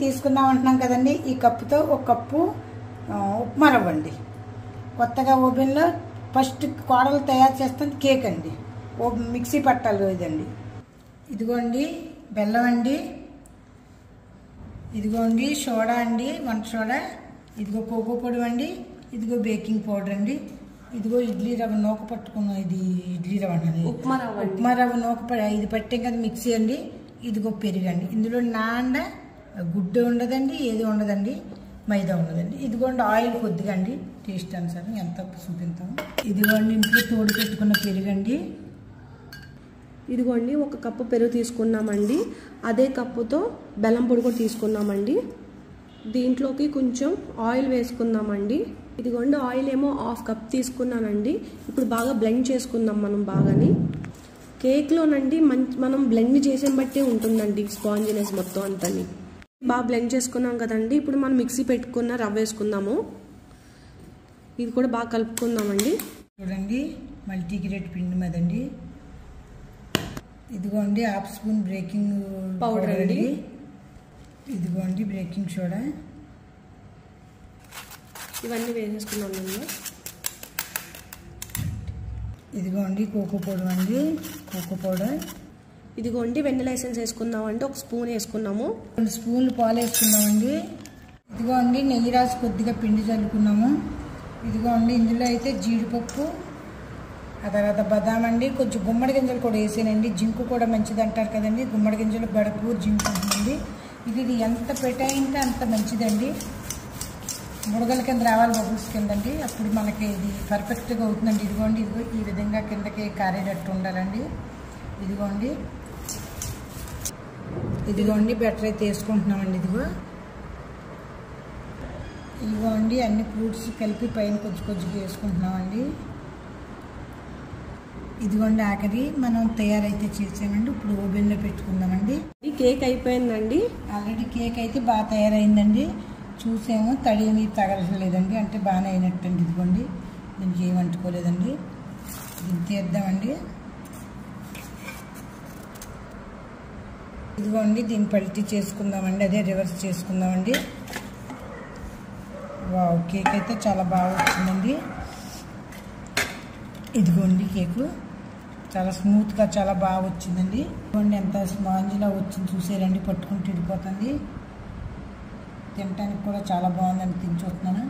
తీసుకుందాం అంటున్నాం కదండి. ఈ కప్పుతో ఒక కప్పు ఉప్మా రవ్వ అండి. కొత్తగా ఓవెన్లో ఫస్ట్ కోడలు తయారు చేస్తుంది కేక్ అండి. మిక్సీ పట్టాలి ఇదండి. ఇదిగోండి బెల్లం అండి, ఇదిగోండి సోడా అండి, వంట సోడా, ఇదిగో కోకో పొడి అండి, ఇదిగో బేకింగ్ పౌడర్ అండి, ఇదిగో ఇడ్లీ రవ్వ నూక పట్టుకున్నాం. ఇది ఇడ్లీ రవ్వ అండి, ఉప్మా రవ్వ నూక ఇది పట్టాం కదా మిక్సీ అండి. ఇదిగో పెరుగండి. ఇందులో నాండ గుడ్డు ఉండదండి, ఏది ఉండదండి, మైదా ఉండదండి. ఇదిగోండి ఆయిల్ కొద్దిగా అండి, టేస్ట్ అనుసారం ఎంత చూపిస్తాము. ఇదిగోండి ఇంట్లో తోడు పెట్టుకున్న పెరుగండి. ఇదిగోండి ఒక కప్పు పెరుగు తీసుకున్నామండి. అదే కప్పుతో బెల్లం పొడి కూడా తీసుకున్నామండి. దీంట్లోకి కొంచెం ఆయిల్ వేసుకుందామండి. ఇదిగోండి ఆయిల్ ఏమో 1/2 కప్ తీసుకున్నానండి. ఇప్పుడు బాగా బ్లెండ్ చేసుకుందాం మనం బాగాని. కేక్లోనండి మనం బ్లెండ్ చేసే బట్టే ఉంటుందండి స్పాంజినెస్ మొత్తం అంతని. బాగా బ్లెండ్ చేసుకున్నాం కదండి. ఇప్పుడు మనం మిక్సీ పెట్టుకున్న రవ్వ వేసుకుందాము. ఇది కూడా బాగా కలుపుకుందామండి. చూడండి మల్టీగ్రేట్ పిండి మీదండి. ఇదిగోండి 1/2 స్పూన్ బేకింగ్ పౌడర్ అండి. ఇదిగోండి బేకింగ్ సోడా. ఇవన్నీ వేసేసుకున్నామండి. ఇదిగోండి కోకో పౌడర్ అండి, కోకో పౌడర్. ఇదిగోండి వెన్నెల ఎసెన్స్ వేసుకుందామండి. 1 స్పూన్ వేసుకున్నాము. 2 స్పూన్లు పాలు వేసుకున్నామండి. ఇదిగోండి నెయ్యి రాసి కొద్దిగా పిండి చల్లుకున్నాము. ఇదిగోండి ఇందులో అయితే జీడిపప్పు, ఆ తర్వాత బదాం అండి, కొంచెం గుమ్మడి గింజలు కూడా వేసానండి. జింకు కూడా మంచిది అంటారు కదండి. గుమ్మడి గింజలు బడపు జింకు ఉంటుంది. ఇది ఎంత పెట్టాయంటే అంత మంచిదండి. బుడగల కింద రావాలి, బబుల్స్ కిందండి. అప్పుడు మనకి ఇది పర్ఫెక్ట్గా అవుతుందండి. ఇదిగోండి ఇదిగో ఈ విధంగా కిందకి కారేటట్టు ఉండాలండి. ఇదిగోండి ఇదిగోండి బెటర్ అయితే వేసుకుంటున్నామండి. ఇదిగోండి అన్ని ఫ్రూట్స్ కలిపి పైన కొంచెం కొంచెంగా వేసుకుంటున్నామండి. ఇదిగోండి ఆఖరి మనం తయారైతే చేసామండి. ఇప్పుడు ఓవెన్లో పెట్టుకుందామండి. ఈ కేక్ అయిపోయిందండి. ఆల్రెడీ కేక్ అయితే బాగా తయారైందండి. చూసాము, తడిని తగలలేదండి, అంటే బాగానే అయినట్టండి. ఇదిగోండి దీనికి ఏం అంటుకోలేదండి. దీన్ని తీద్దామండి. ఇదిగోండి దీన్ని పల్టీ చేసుకుందామండి, అదే రివర్స్ చేసుకుందామండి. వావ్, కేక్ అయితే చాలా బాగా వచ్చిందండి. ఇదిగోండి కేకు చాలా స్మూత్గా చాలా బాగా వచ్చిందండి. ఇదిగోండి ఎంత స్పాంజ్లా వచ్చింది చూసారండి, పట్టుకుంటూ వెళ్ళిపోతుంది. తినడానికి కూడా చాలా బాగుందని తిని చూస్తున్నాను.